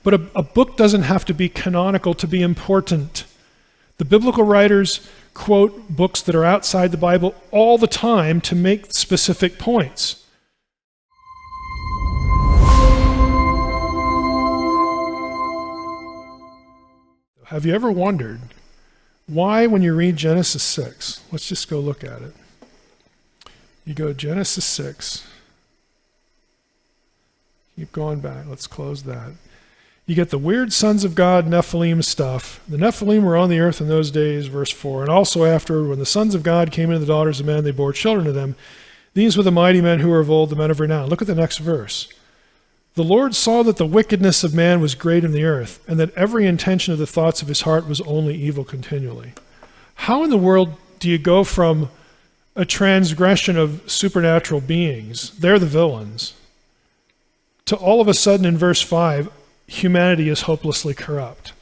But a book doesn't have to be canonical to be important. The biblical writers quote books that are outside the Bible all the time to make specific points. Have you ever wondered why, when you read Genesis 6, let's just go look at it. You go Genesis 6, keep going back, let's close that. You get the weird sons of God, Nephilim stuff. The Nephilim were on the earth in those days, verse 4. And also after, when the sons of God came into the daughters of men, they bore children to them. These were the mighty men who were of old, the men of renown. Look at the next verse. The Lord saw that the wickedness of man was great in the earth, and that every intention of the thoughts of his heart was only evil continually. How in the world do you go from a transgression of supernatural beings, they're the villains, to all of a sudden in verse 5, humanity is hopelessly corrupt?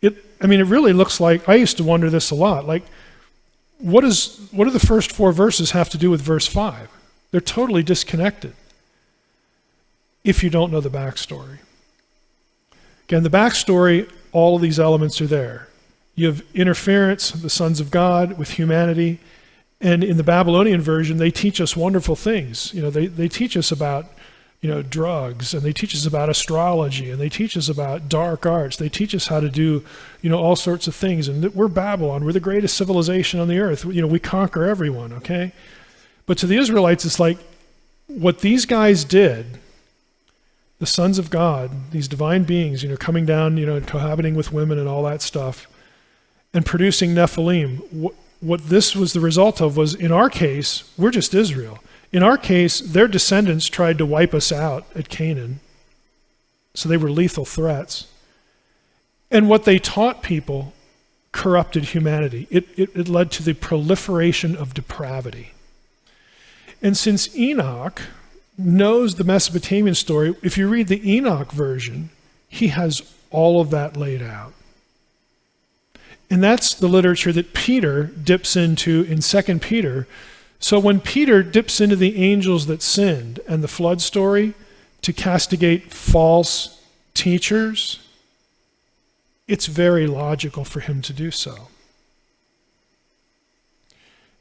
It really looks like, I used to wonder this a lot, like, what do the first 4 verses have to do with verse 5? They're totally disconnected if you don't know the backstory. Again, the backstory, all of these elements are there. You have interference of the sons of God with humanity, and in the Babylonian version, they teach us wonderful things. They teach us about drugs, and they teach us about astrology, and they teach us about dark arts. They teach us how to do, all sorts of things. And we're Babylon. We're the greatest civilization on the earth. We conquer everyone, okay? But to the Israelites, it's like what these guys did, the sons of God, these divine beings, coming down, and cohabiting with women and all that stuff, and producing Nephilim. What this was the result of was, in our case, we're just Israel. In our case, their descendants tried to wipe us out at Canaan. So they were lethal threats. And what they taught people corrupted humanity. It led to the proliferation of depravity. And since Enoc knows the Mesopotamian story, if you read the Enoc version, he has all of that laid out. And that's the literature that Peter dips into in 2 Peter. So when Peter dips into the angels that sinned and the flood story to castigate false teachers, it's very logical for him to do so.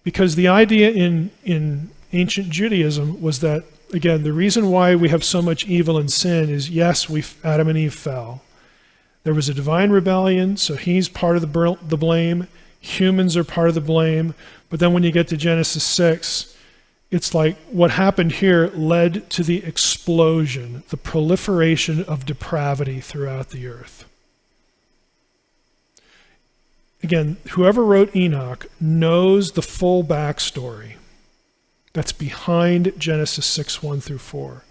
Because the idea in ancient Judaism was that, again, the reason why we have so much evil and sin is, yes, Adam and Eve fell. There was a divine rebellion, so he's part of the blame. Humans are part of the blame. But then when you get to Genesis 6, it's like what happened here led to the explosion, the proliferation of depravity throughout the earth. Again, whoever wrote Enoch knows the full backstory that's behind Genesis 6, 1 through 4.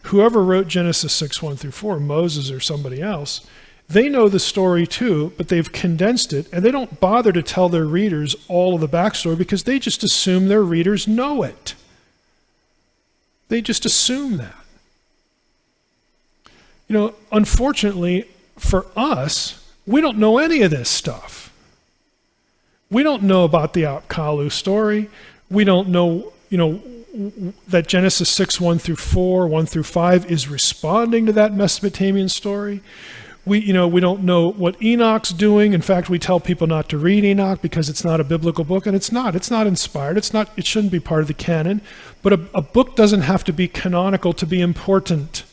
Whoever wrote Genesis 6, 1 through 4, Moses or somebody else, they know the story too, but they've condensed it, and they don't bother to tell their readers all of the backstory because they just assume their readers know it. They just assume that. Unfortunately for us, we don't know any of this stuff. We don't know about the Apkallu story. We don't know, that Genesis 6, 1 through 4, 1 through 5 is responding to that Mesopotamian story. We don't know what Enoch's doing. In fact, we tell people not to read Enoch because it's not a biblical book, and it's not inspired. It shouldn't be part of the canon. But a book doesn't have to be canonical to be important.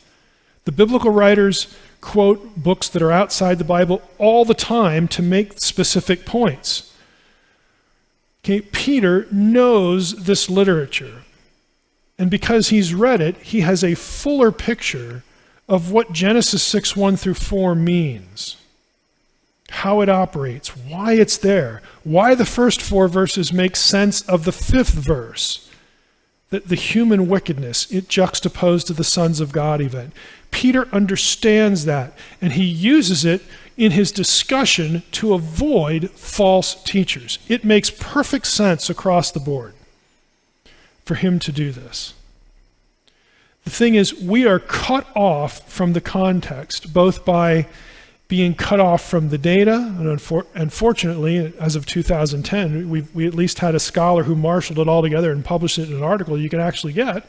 The biblical writers quote books that are outside the Bible all the time to make specific points. Okay, Peter knows this literature. And because he's read it, he has a fuller picture of what Genesis 6, 1 through 4 means, how it operates, why it's there, why the first 4 verses make sense of the 5th verse, the human wickedness, it juxtaposed to the sons of God event. Peter understands that, and he uses it in his discussion to avoid false teachers. It makes perfect sense across the board for him to do this. The thing is, we are cut off from the context, both by being cut off from the data, and unfortunately, as of 2010, we at least had a scholar who marshaled it all together and published it in an article you can actually get.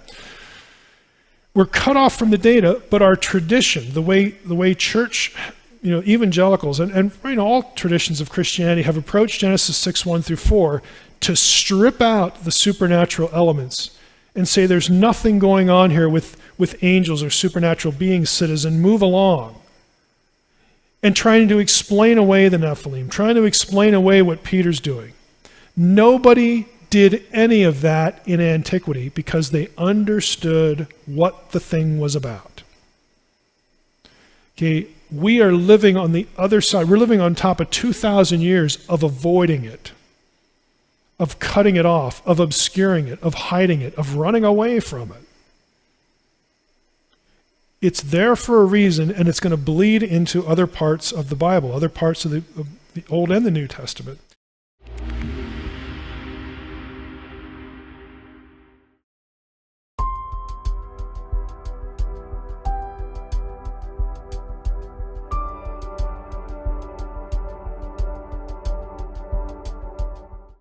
we're cut off from the data, but our tradition, the way church, evangelicals and all traditions of Christianity have approached Genesis 6:1 through 4 to strip out the supernatural elements and say there's nothing going on here with angels or supernatural beings, citizen, move along. And trying to explain away the Nephilim, trying to explain away what Peter's doing. Nobody did any of that in antiquity because they understood what the thing was about. Okay, we are living on the other side. We're living on top of 2,000 years of avoiding it, of cutting it off, of obscuring it, of hiding it, of running away from it. It's there for a reason, and it's going to bleed into other parts of the Bible, other parts of the Old and the New Testament.